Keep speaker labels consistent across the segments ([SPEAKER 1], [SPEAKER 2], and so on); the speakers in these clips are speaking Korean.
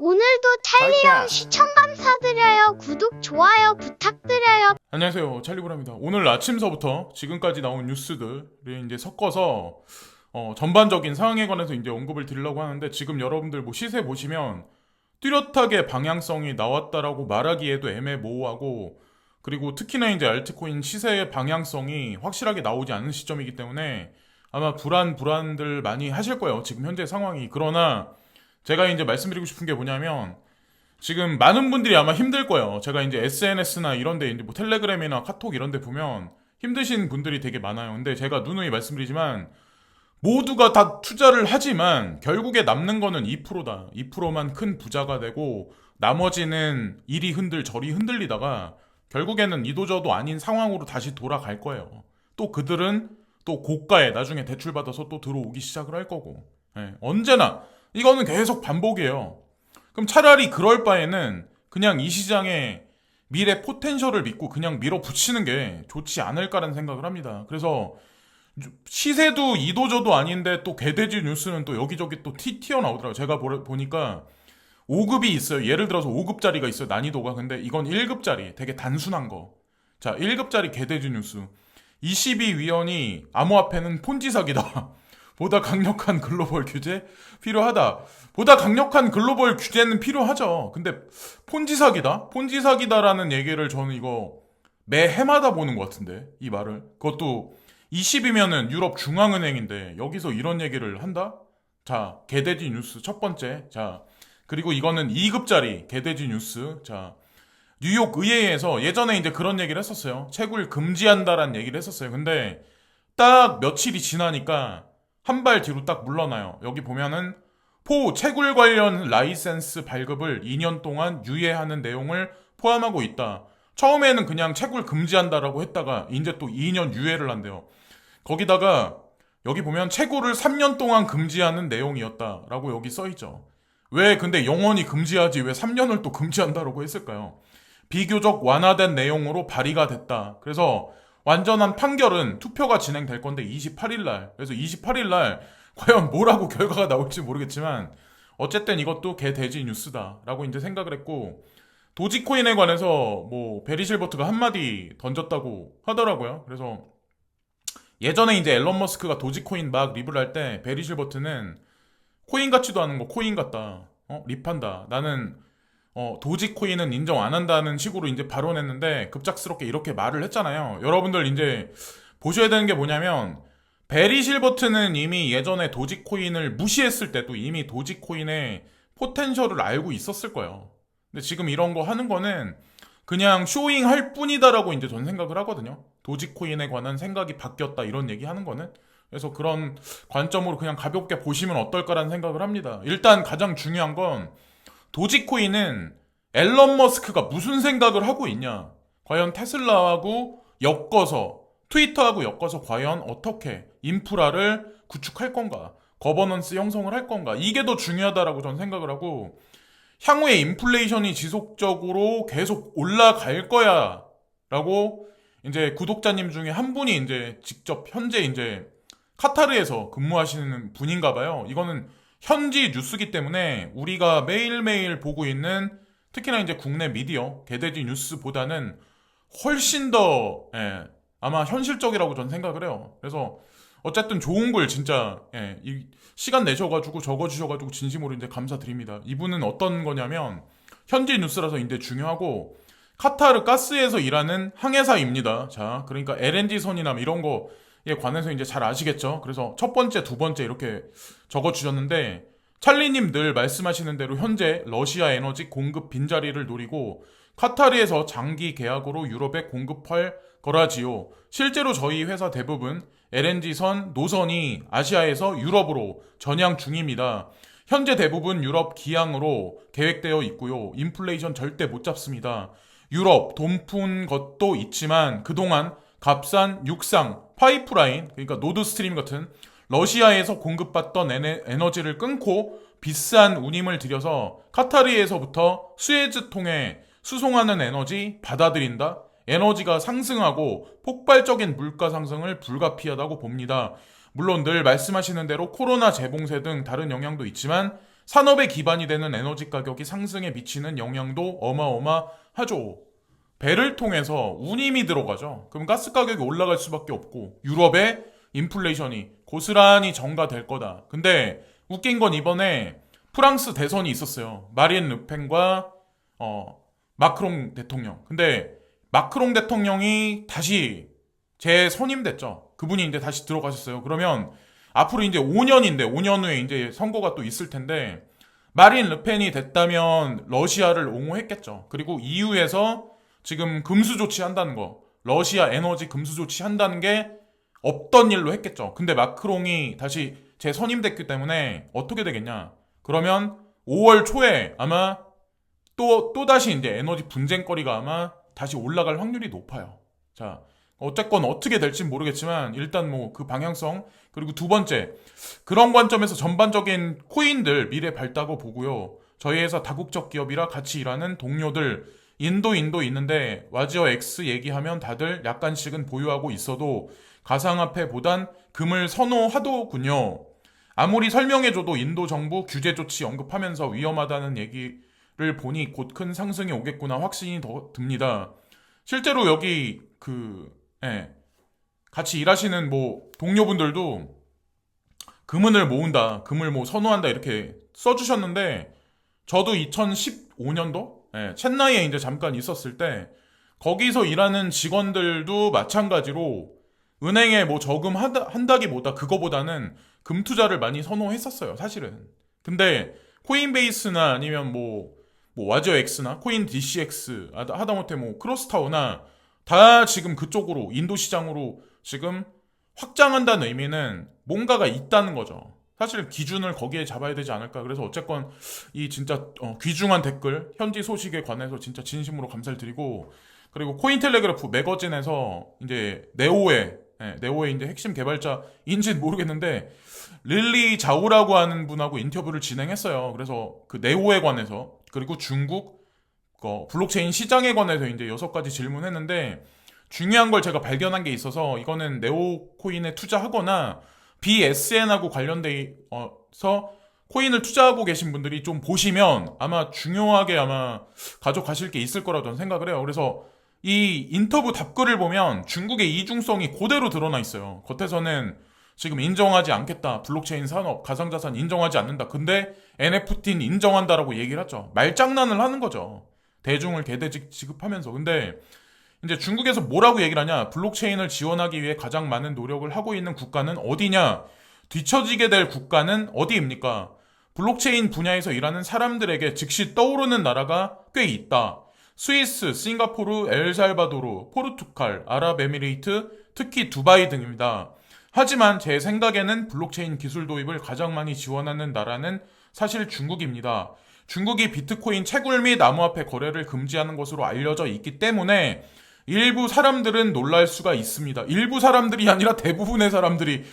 [SPEAKER 1] 오늘도 찰리형 시청 감사드려요. 구독, 좋아요 부탁드려요.
[SPEAKER 2] 안녕하세요, 찰리브라입니다. 오늘 아침서부터 지금까지 나온 뉴스들을 이제 섞어서 전반적인 상황에 관해서 이제 언급을 드리려고 하는데, 지금 여러분들 뭐 시세 보시면 뚜렷하게 방향성이 나왔다라고 말하기에도 애매모호하고, 그리고 특히나 이제 알트코인 시세의 방향성이 확실하게 나오지 않은 시점이기 때문에 아마 불안들 많이 하실 거예요, 지금 현재 상황이. 그러나 제가 이제 말씀드리고 싶은 게 뭐냐면, 지금 많은 분들이 아마 힘들 거예요. 제가 이제 SNS나 이런데 이제 뭐 텔레그램이나 카톡 이런데 보면 힘드신 분들이 되게 많아요. 근데 제가 누누이 말씀드리지만, 모두가 다 투자를 하지만 결국에 남는 거는 2%다. 2%만 큰 부자가 되고 나머지는 이리 흔들 저리 흔들리다가 결국에는 이도저도 아닌 상황으로 다시 돌아갈 거예요. 또 그들은 또 고가에 나중에 대출받아서 또 들어오기 시작을 할 거고. 언제나 이거는 계속 반복이에요. 그럼 차라리 그럴 바에는 그냥 이 시장의 미래 포텐셜을 믿고 그냥 밀어붙이는 게 좋지 않을까라는 생각을 합니다. 그래서 시세도 이도저도 아닌데 또 개돼지 뉴스는 또 여기저기 또 튀어나오더라고요. 제가 보니까 5급이 있어요. 예를 들어서 5급짜리가 있어요, 난이도가. 근데 이건 1급짜리, 되게 단순한 거. 자, 1급짜리 개돼지 뉴스. 22위원이 암호화폐는 폰지 사기다. 보다 강력한 글로벌 규제 필요하다. 보다 강력한 글로벌 규제는 필요하죠. 근데 폰지 사기다? 폰지 사기다라는 얘기를 저는 이거 매 해마다 보는 것 같은데, 이 말을. 그것도 20이면은 유럽 중앙은행인데 여기서 이런 얘기를 한다? 자, 개돼지 뉴스 첫 번째. 자, 그리고 이거는 2급짜리 개돼지 뉴스. 자, 뉴욕 의회에서 예전에 이제 그런 얘기를 했었어요. 채굴 금지한다라는 얘기를 했었어요. 근데 딱 며칠이 지나니까 한 발 뒤로 딱 물러나요. 여기 보면은 채굴 관련 라이센스 발급을 2년 동안 유예하는 내용을 포함하고 있다. 처음에는 그냥 채굴 금지한다라고 했다가 이제 또 2년 유예를 한대요. 거기다가 여기 보면 채굴을 3년 동안 금지하는 내용이었다라고 여기 써있죠. 왜 근데 영원히 금지하지 왜 3년을 또 금지한다라고 했을까요? 비교적 완화된 내용으로 발의가 됐다. 그래서 완전한 판결은 투표가 진행될 건데 28일 날. 그래서 28일 날 과연 뭐라고 결과가 나올지 모르겠지만 어쨌든 이것도 개돼지 뉴스다라고 이제 생각을 했고, 도지코인에 관해서 뭐 베리 실버트가 한마디 던졌다고 하더라고요. 그래서 예전에 이제 앨런 머스크가 도지코인 막 립을 할 때 베리 실버트는 코인 같지도 않은 거 코인 같다. 립한다. 나는 도지코인은 인정 안 한다는 식으로 이제 발언했는데 급작스럽게 이렇게 말을 했잖아요. 여러분들 이제 보셔야 되는 게 뭐냐면, 베리 실버트는 이미 예전에 도지코인을 무시했을 때도 이미 도지코인의 포텐셜을 알고 있었을 거예요. 근데 지금 이런 거 하는 거는 그냥 쇼잉 할 뿐이다라고 이제 전 생각을 하거든요. 도지코인에 관한 생각이 바뀌었다 이런 얘기 하는 거는. 그래서 그런 관점으로 그냥 가볍게 보시면 어떨까라는 생각을 합니다. 일단 가장 중요한 건, 도지코인은 앨런 머스크가 무슨 생각을 하고 있냐, 과연 테슬라하고 엮어서 트위터하고 엮어서 과연 어떻게 인프라를 구축할 건가, 거버넌스 형성을 할 건가, 이게 더 중요하다라고 저는 생각을 하고, 향후에 인플레이션이 지속적으로 계속 올라갈 거야 라고 이제 구독자님 중에 한 분이 이제 직접 현재 이제 카타르에서 근무하시는 분인가 봐요. 이거는 현지 뉴스기 때문에 우리가 매일매일 보고 있는 특히나 이제 국내 미디어 개돼지 뉴스보다는 훨씬 더 아마 현실적이라고 저는 생각을 해요. 그래서 어쨌든 좋은 글 진짜 이 시간 내셔가지고 적어주셔가지고 진심으로 이제 감사드립니다. 이분은 어떤 거냐면 현지 뉴스라서 이제 중요하고, 카타르 가스에서 일하는 항해사입니다. 자, 그러니까 LNG 선이나 이런 거에 관해서 이제 잘 아시겠죠? 그래서 첫 번째, 두 번째 이렇게 적어주셨는데, 찰리님 늘 말씀하시는 대로 현재 러시아 에너지 공급 빈자리를 노리고 카타르에서 장기 계약으로 유럽에 공급할 거라지요. 실제로 저희 회사 대부분 LNG선 노선이 아시아에서 유럽으로 전향 중입니다. 현재 대부분 유럽 기항으로 계획되어 있고요. 인플레이션 절대 못 잡습니다. 유럽 돈 푼 것도 있지만 그동안 값싼 육상 파이프라인, 그러니까 노드스트림 같은 러시아에서 공급받던 에너지를 끊고 비싼 운임을 들여서 카타르에서부터 수에즈 통해 수송하는 에너지 받아들인다. 에너지가 상승하고 폭발적인 물가 상승을 불가피하다고 봅니다. 물론 늘 말씀하시는 대로 코로나 재봉쇄 등 다른 영향도 있지만 산업에 기반이 되는 에너지 가격이 상승에 미치는 영향도 어마어마하죠. 배를 통해서 운임이 들어가죠. 그럼 가스 가격이 올라갈 수밖에 없고 유럽의 인플레이션이 고스란히 전가될 거다. 근데 웃긴 건 이번에 프랑스 대선이 있었어요. 마린 르펜과 마크롱 대통령. 근데 마크롱 대통령이 다시 재선임됐죠. 그분이 이제 다시 들어가셨어요. 그러면 앞으로 이제 5년인데 5년 후에 이제 선거가 또 있을 텐데 마린 르펜이 됐다면 러시아를 옹호했겠죠. 그리고 EU에서 지금 금수 조치한다는 거, 러시아 에너지 금수 조치한다는 게 없던 일로 했겠죠. 근데 마크롱이 다시 재선임됐기 때문에 어떻게 되겠냐? 그러면 5월 초에 아마 또다시 이제 에너지 분쟁거리가 아마 다시 올라갈 확률이 높아요. 자, 어쨌건 어떻게 될지 모르겠지만 일단 뭐 그 방향성 그리고 두 번째 그런 관점에서 전반적인 코인들 미래 밝다고 보고요. 저희 회사 다국적 기업이라 같이 일하는 동료들 인도 있는데 와지어 X 얘기하면 다들 약간씩은 보유하고 있어도 가상화폐보단 금을 선호하더군요. 아무리 설명해줘도 인도 정부 규제 조치 언급하면서 위험하다는 얘기를 보니 곧 큰 상승이 오겠구나 확신이 더 듭니다. 실제로 여기 같이 일하시는 뭐 동료분들도 금을 모은다, 금을 뭐 선호한다 이렇게 써주셨는데 저도 2015년도 첸나이에 이제 잠깐 있었을 때 거기서 일하는 직원들도 마찬가지로 은행에 뭐 한다기보다 그거보다는 금 투자를 많이 선호했었어요, 사실은. 근데 코인베이스나 아니면 뭐 와저 X나 코인 DCX 하다못해 뭐 크로스타워나 다 지금 그쪽으로 인도 시장으로 지금 확장한다는 의미는 뭔가가 있다는 거죠. 사실 기준을 거기에 잡아야 되지 않을까. 그래서 어쨌건 이 진짜 귀중한 댓글 현지 소식에 관해서 진짜 진심으로 감사를 드리고 그리고 코인텔레그래프 매거진에서 이제 네오의 이제 핵심 개발자인지는 모르겠는데 릴리 자오라고 하는 분하고 인터뷰를 진행했어요. 그래서 그 네오에 관해서 그리고 중국 블록체인 시장에 관해서 이제 6가지 질문했는데 중요한 걸 제가 발견한 게 있어서 이거는 네오 코인에 투자하거나 BSN하고 관련돼서 코인을 투자하고 계신 분들이 좀 보시면 아마 중요하게 아마 가져가실 게 있을 거라고 저는 생각을 해요. 그래서 이 인터뷰 답글을 보면 중국의 이중성이 그대로 드러나 있어요. 겉에서는 지금 인정하지 않겠다. 블록체인 산업, 가상자산 인정하지 않는다. 근데 NFT는 인정한다라고 얘기를 하죠. 말장난을 하는 거죠. 대중을 개대직 지급하면서. 근데 이제 중국에서 뭐라고 얘기를 하냐? 블록체인을 지원하기 위해 가장 많은 노력을 하고 있는 국가는 어디냐? 뒤처지게 될 국가는 어디입니까? 블록체인 분야에서 일하는 사람들에게 즉시 떠오르는 나라가 꽤 있다. 스위스, 싱가포르, 엘살바도르, 포르투갈, 아랍에미레이트, 특히 두바이 등입니다. 하지만 제 생각에는 블록체인 기술 도입을 가장 많이 지원하는 나라는 사실 중국입니다. 중국이 비트코인 채굴 및 암호화폐 거래를 금지하는 것으로 알려져 있기 때문에 일부 사람들은 놀랄 수가 있습니다. 일부 사람들이 아니라 대부분의 사람들이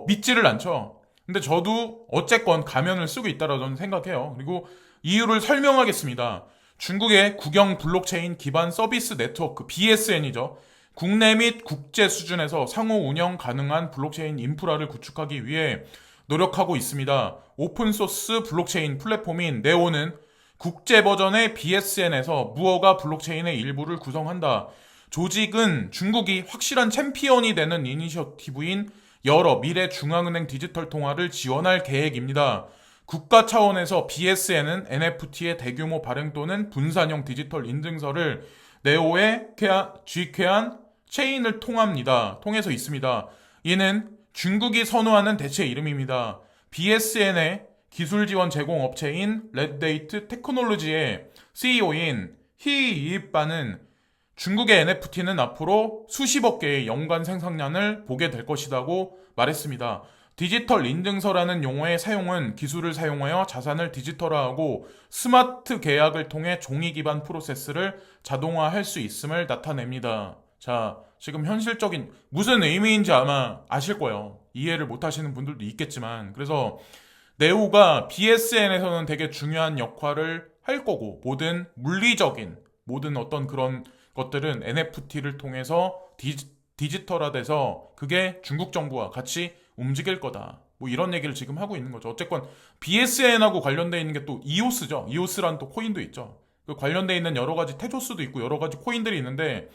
[SPEAKER 2] 믿지를 않죠. 근데 저도 어쨌건 가면을 쓰고 있다고 저는 생각해요. 그리고 이유를 설명하겠습니다. 중국의 국영 블록체인 기반 서비스 네트워크 BSN이죠. 국내 및 국제 수준에서 상호 운영 가능한 블록체인 인프라를 구축하기 위해 노력하고 있습니다. 오픈소스 블록체인 플랫폼인 네오는 국제 버전의 BSN에서 무허가 블록체인의 일부를 구성한다. 조직은 중국이 확실한 챔피언이 되는 이니셔티브인 여러 미래 중앙은행 디지털 통화를 지원할 계획입니다. 국가 차원에서 BSN은 NFT의 대규모 발행 또는 분산형 디지털 인증서를 네오에 G쾌한 체인을 통해서 있습니다. 이는 중국이 선호하는 대체 이름입니다. BSN의 기술 지원 제공 업체인 레드데이트 테크놀로지의 CEO인 히이입바는 중국의 NFT는 앞으로 수십억 개의 연간 생산량을 보게 될 것이라고 말했습니다. 디지털 인증서라는 용어의 사용은 기술을 사용하여 자산을 디지털화하고 스마트 계약을 통해 종이 기반 프로세스를 자동화할 수 있음을 나타냅니다. 자, 지금 현실적인 무슨 의미인지 아마 아실 거예요. 이해를 못 하시는 분들도 있겠지만 그래서 네오가 BSN에서는 되게 중요한 역할을 할 거고 모든 물리적인 모든 어떤 그런 것들은 NFT를 통해서 디지털화돼서 그게 중국 정부와 같이 움직일 거다. 뭐 이런 얘기를 지금 하고 있는 거죠. 어쨌건 BSN하고 관련돼 있는 게 또 이오스죠. 이오스라는 또 코인도 있죠. 그 관련돼 있는 여러 가지 테조스도 있고 여러 가지 코인들이 있는데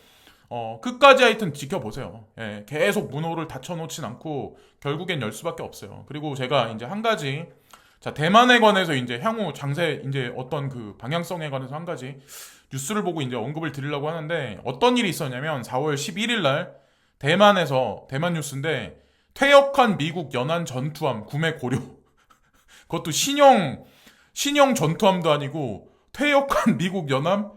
[SPEAKER 2] 끝까지 하여튼 지켜보세요. 예, 계속 문호를 닫혀놓진 않고 결국엔 열 수밖에 없어요. 그리고 제가 이제 한 가지, 자, 대만에 관해서 이제 향후 장세 이제 어떤 그 방향성에 관해서 한 가지 뉴스를 보고 이제 언급을 드리려고 하는데, 어떤 일이 있었냐면 4월 11일 날 대만에서, 대만 뉴스인데, 퇴역한 미국 연안 전투함 구매 고려. 그것도 신형 전투함도 아니고 퇴역한 미국 연안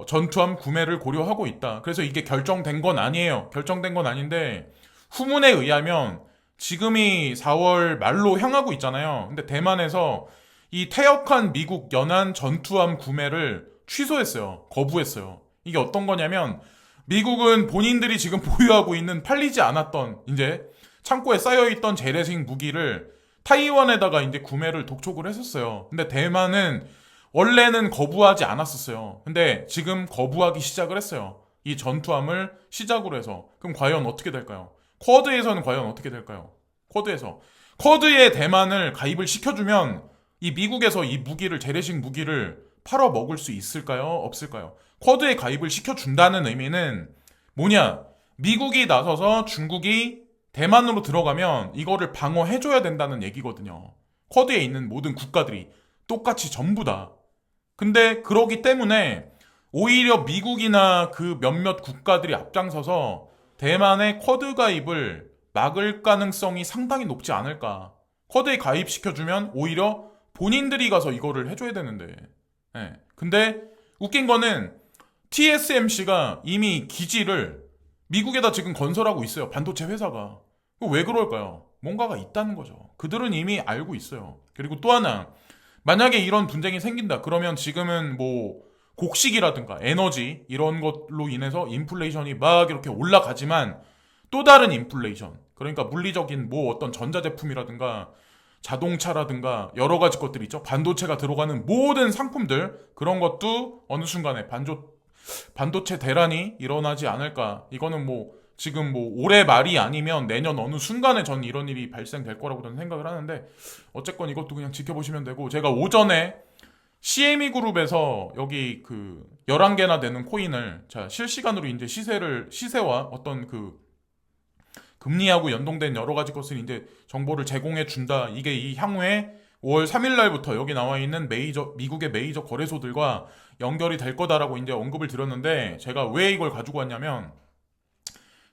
[SPEAKER 2] 전투함 구매를 고려하고 있다. 그래서 이게 결정된 건 아니에요. 결정된 건 아닌데, 후문에 의하면 지금이 4월 말로 향하고 있잖아요. 근데 대만에서 이 퇴역한 미국 연안 전투함 구매를 취소했어요. 거부했어요. 이게 어떤 거냐면, 미국은 본인들이 지금 보유하고 있는 팔리지 않았던 이제 창고에 쌓여있던 재래식 무기를 타이완에다가 이제 구매를 독촉을 했었어요. 근데 대만은 원래는 거부하지 않았었어요. 근데 지금 거부하기 시작을 했어요. 이 전투함을 시작으로 해서. 그럼 과연 어떻게 될까요? 쿼드에서는 과연 어떻게 될까요? 쿼드에 대만을 가입을 시켜주면 이 미국에서 이 무기를, 재래식 무기를 팔아 먹을 수 있을까요? 없을까요? 쿼드에 가입을 시켜준다는 의미는 뭐냐? 미국이 나서서 중국이 대만으로 들어가면 이거를 방어해줘야 된다는 얘기거든요. 쿼드에 있는 모든 국가들이 똑같이 전부 다. 근데 그러기 때문에 오히려 미국이나 그 몇몇 국가들이 앞장서서 대만의 쿼드 가입을 막을 가능성이 상당히 높지 않을까. 쿼드에 가입시켜주면 오히려 본인들이 가서 이거를 해줘야 되는데. 예. 근데 웃긴 거는 TSMC가 이미 기지를 미국에다 지금 건설하고 있어요. 반도체 회사가. 왜 그럴까요? 뭔가가 있다는 거죠. 그들은 이미 알고 있어요. 그리고 또 하나, 만약에 이런 분쟁이 생긴다. 그러면 지금은 뭐 곡식이라든가 에너지 이런 것로 인해서 인플레이션이 막 이렇게 올라가지만, 또 다른 인플레이션, 그러니까 물리적인 뭐 어떤 전자제품이라든가 자동차라든가 여러 가지 것들 있죠. 반도체가 들어가는 모든 상품들, 그런 것도 어느 순간에 반도체 대란이 일어나지 않을까. 이거는 뭐 지금 뭐 올해 말이 아니면 내년 어느 순간에 전 이런 일이 발생될 거라고 저는 생각을 하는데, 어쨌건 이것도 그냥 지켜보시면 되고, 제가 오전에 CME 그룹에서 여기 그 11개나 되는 코인을 자 실시간으로 이제 시세와 어떤 그 금리하고 연동된 여러 가지 것을 이제 정보를 제공해 준다. 이게 이 향후에 5월 3일 날부터 여기 나와 있는 미국의 메이저 거래소들과 연결이 될 거다라고 이제 언급을 드렸는데, 제가 왜 이걸 가지고 왔냐면,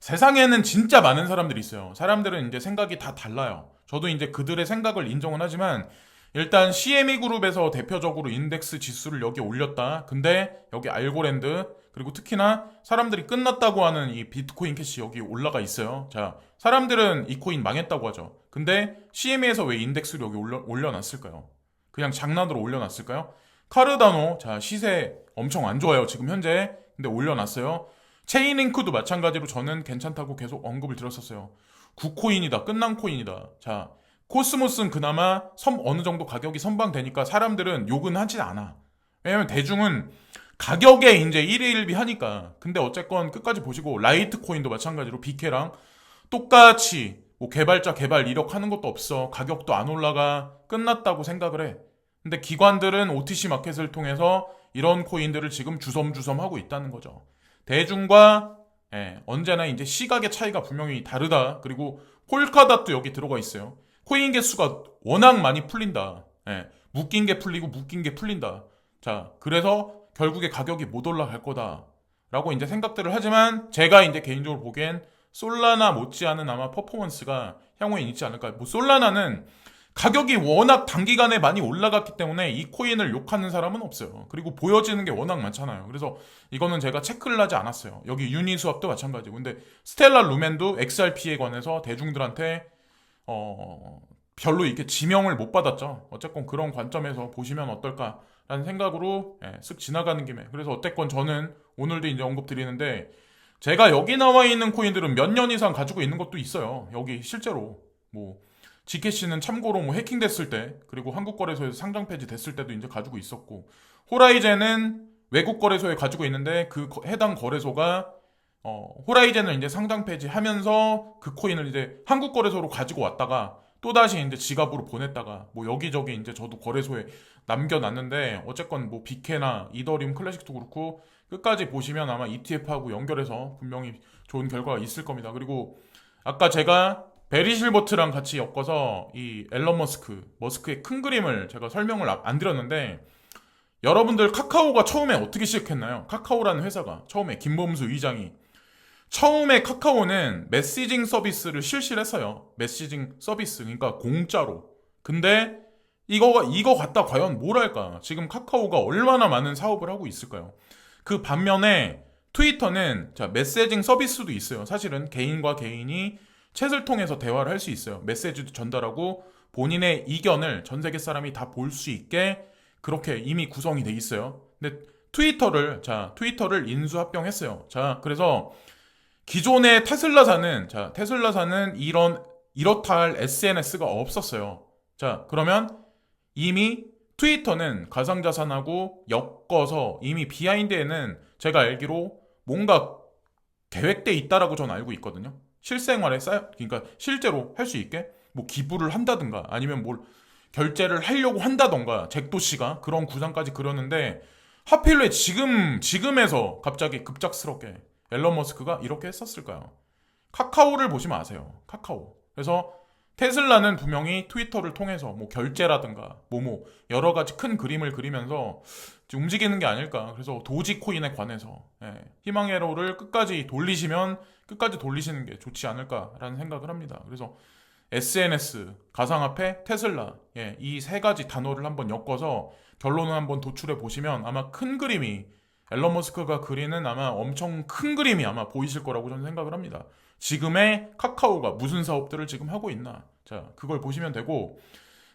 [SPEAKER 2] 세상에는 진짜 많은 사람들이 있어요. 사람들은 이제 생각이 다 달라요. 저도 이제 그들의 생각을 인정은 하지만, 일단 CME 그룹에서 대표적으로 인덱스 지수를 여기 올렸다. 근데 여기 알고랜드, 그리고 특히나 사람들이 끝났다고 하는 이 비트코인 캐시 여기 올라가 있어요. 자, 사람들은 이 코인 망했다고 하죠. 근데 CME에서 왜 인덱스를 여기 올려놨을까요? 그냥 장난으로 올려놨을까요? 카르다노, 자, 시세 엄청 안 좋아요, 지금 현재. 근데 올려놨어요. 체인링크도 마찬가지로 저는 괜찮다고 계속 언급을 드렸었어요. 9코인이다, 끝난 코인이다. 자, 코스모스는 그나마 어느 정도 가격이 선방되니까 사람들은 욕은 하진 않아. 왜냐면 대중은 가격에 이제 1위 1비 하니까. 근데 어쨌건 끝까지 보시고, 라이트코인도 마찬가지로 BK랑 똑같이 뭐 개발자 개발 이력 하는 것도 없어. 가격도 안 올라가. 끝났다고 생각을 해. 근데 기관들은 OTC 마켓을 통해서 이런 코인들을 지금 주섬주섬 하고 있다는 거죠. 대중과 언제나 이제 시각의 차이가 분명히 다르다. 그리고 폴카닷도 여기 들어가 있어요. 코인 개수가 워낙 많이 풀린다. 묶인 게 풀리고 묶인 게 풀린다. 자, 그래서 결국에 가격이 못 올라갈 거다라고 이제 생각들을 하지만, 제가 이제 개인적으로 보기엔 솔라나 못지않은 아마 퍼포먼스가 향후에 있지 않을까. 뭐 솔라나는 가격이 워낙 단기간에 많이 올라갔기 때문에 이 코인을 욕하는 사람은 없어요. 그리고 보여지는 게 워낙 많잖아요. 그래서 이거는 제가 체크를 하지 않았어요. 여기 유니스왑도 마찬가지고. 근데 스텔라 루멘도 XRP에 관해서 대중들한테 별로 이렇게 지명을 못 받았죠. 어쨌건 그런 관점에서 보시면 어떨까라는 생각으로 쓱 지나가는 김에. 그래서 어쨌건 저는 오늘도 이제 언급 드리는데, 제가 여기 나와 있는 코인들은 몇 년 이상 가지고 있는 것도 있어요. 여기 실제로 뭐 GCash는 참고로 뭐 해킹됐을 때, 그리고 한국거래소에서 상장 폐지 됐을 때도 이제 가지고 있었고, 호라이젠은 외국 거래소에 가지고 있는데 그 해당 거래소가 호라이젠을 이제 상장 폐지하면서 그 코인을 이제 한국 거래소로 가지고 왔다가 또다시 이제 지갑으로 보냈다가 뭐 여기저기 이제 저도 거래소에 남겨놨는데 어쨌건 뭐 비케나 이더리움 클래식도 그렇고 끝까지 보시면 아마 ETF하고 연결해서 분명히 좋은 결과가 있을 겁니다. 그리고 아까 제가 베리 실버트랑 같이 엮어서 이 앨런 머스크의 큰 그림을 제가 설명을 안 드렸는데 여러분들 카카오가 처음에 어떻게 시작했나요? 카카오라는 회사가 처음에 김범수 의장이 처음에 카카오는 메시징 서비스를 실시를 했어요. 메시징 서비스 그러니까 공짜로. 근데 이거 갖다 과연 뭘 할까? 지금 카카오가 얼마나 많은 사업을 하고 있을까요? 그 반면에 트위터는 자 메시징 서비스도 있어요. 사실은 개인과 개인이 챗을 통해서 대화를 할 수 있어요. 메시지도 전달하고 본인의 이견을 전 세계 사람이 다 볼 수 있게 그렇게 이미 구성이 돼 있어요. 근데 트위터를 인수합병했어요. 자, 그래서 기존의 테슬라사는 이렇다 할 SNS가 없었어요. 자, 그러면 이미 트위터는 가상자산하고 엮어서 이미 비하인드에는 제가 알기로 뭔가 계획돼 있다라고 저는 알고 있거든요. 실생활에 그러니까 실제로 할 수 있게 뭐 기부를 한다든가 아니면 뭘 결제를 하려고 한다던가 잭도 씨가 그런 구상까지 그렸는데 하필 왜 지금에서 갑자기 급작스럽게 앨런 머스크가 이렇게 했었을까요? 카카오를 보시면 아세요. 카카오. 그래서 테슬라는 분명히 트위터를 통해서 뭐 결제라든가 뭐 여러 가지 큰 그림을 그리면서 움직이는 게 아닐까. 그래서 도지코인에 관해서 희망의 로를 끝까지 돌리시는 게 좋지 않을까라는 생각을 합니다. 그래서 SNS, 가상화폐, 테슬라 이 세 가지 단어를 한번 엮어서 결론을 한번 도출해 보시면 아마 큰 그림이 앨런 머스크가 그리는 아마 엄청 큰 그림이 아마 보이실 거라고 저는 생각을 합니다. 지금의 카카오가 무슨 사업들을 지금 하고 있나. 자, 그걸 보시면 되고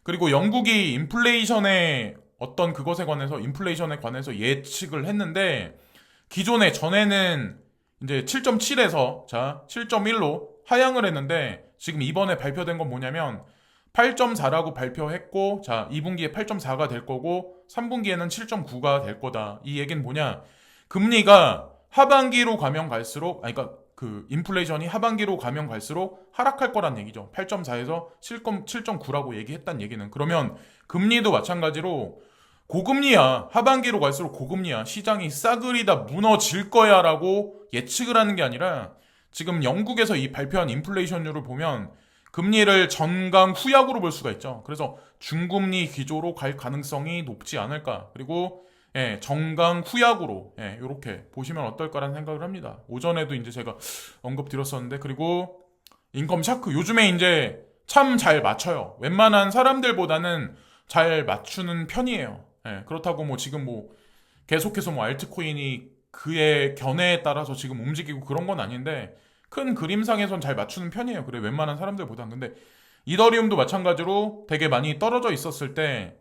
[SPEAKER 2] 그리고 영국이 인플레이션에 관해서 예측을 했는데 전에는 이제 7.7에서 7.1로 하향을 했는데 지금 이번에 발표된 건 뭐냐면 8.4라고 발표했고 2분기에 8.4가 될 거고 3분기에는 7.9가 될 거다. 이 얘기는 뭐냐? 금리가 하반기로 가면 갈수록 그러니까 그 인플레이션이 하반기로 가면 갈수록 하락할 거란 얘기죠. 8.4에서 7.9라고 얘기했단 얘기는 그러면 금리도 마찬가지로 고금리야. 하반기로 갈수록 고금리야. 시장이 싸그리다 무너질 거야 라고 예측을 하는 게 아니라 지금 영국에서 이 발표한 인플레이션율을 보면 금리를 전강 후약으로 볼 수가 있죠. 그래서 중금리 기조로 갈 가능성이 높지 않을까. 그리고 정강 후약으로 이렇게 보시면 어떨까라는 생각을 합니다. 오전에도 이제 제가 언급드렸었는데 그리고 인컴 샤크 요즘에 이제 참 잘 맞춰요. 웬만한 사람들보다는 잘 맞추는 편이에요. 그렇다고 뭐 지금 뭐 계속해서 뭐 알트코인이 그의 견해에 따라서 지금 움직이고 그런 건 아닌데 큰 그림상에선 잘 맞추는 편이에요. 그래 웬만한 사람들보다. 근데 이더리움도 마찬가지로 되게 많이 떨어져 있었을 때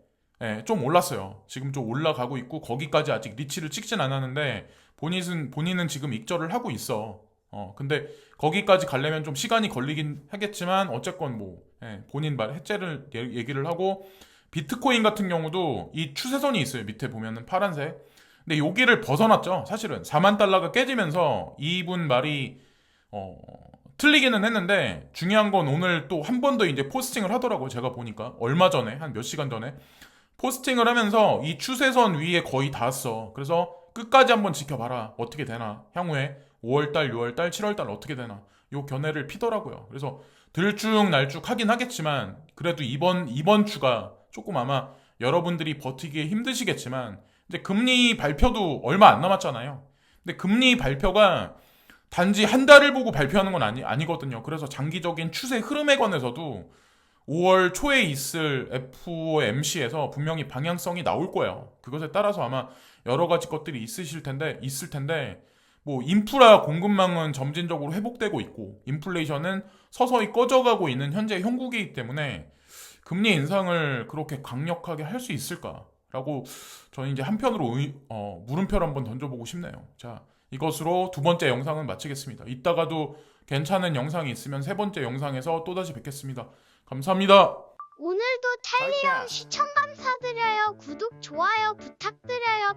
[SPEAKER 2] 좀 올랐어요. 지금 좀 올라가고 있고 거기까지 아직 리치를 찍진 않았는데 본인은 지금 익절을 하고 있어. 근데 거기까지 가려면 좀 시간이 걸리긴 하겠지만 어쨌건 뭐 본인 말 해제를 얘기를 하고 비트코인 같은 경우도 이 추세선이 있어요. 밑에 보면은 파란색. 근데 여기를 벗어났죠. 사실은 4만 달러가 깨지면서 이분 말이 틀리기는 했는데 중요한 건 오늘 또 한 번 더 이제 포스팅을 하더라고요. 제가 보니까 얼마 전에 한 몇 시간 전에 포스팅을 하면서 이 추세선 위에 거의 닿았어. 그래서 끝까지 한번 지켜봐라. 어떻게 되나. 향후에 5월달, 6월달, 7월달 어떻게 되나. 요 견해를 피더라고요. 그래서 들쭉날쭉 하긴 하겠지만 그래도 이번 주가 조금 아마 여러분들이 버티기 힘드시겠지만 이제 금리 발표도 얼마 안 남았잖아요. 근데 금리 발표가 단지 한 달을 보고 발표하는 건 아니거든요. 그래서 장기적인 추세 흐름에 관해서도 5월 초에 있을 FOMC에서 분명히 방향성이 나올 거예요. 그것에 따라서 아마 여러 가지 것들이 있을 텐데 뭐 인프라 공급망은 점진적으로 회복되고 있고 인플레이션은 서서히 꺼져가고 있는 현재 형국이기 때문에 금리 인상을 그렇게 강력하게 할 수 있을까라고 저는 이제 한편으로 물음표를 한번 던져보고 싶네요. 자, 이것으로 두 번째 영상은 마치겠습니다. 이따가도 괜찮은 영상이 있으면 세 번째 영상에서 또다시 뵙겠습니다. 감사합니다.
[SPEAKER 1] 오늘도 탈리온 시청 감사드려요. 구독, 좋아요 부탁드려요.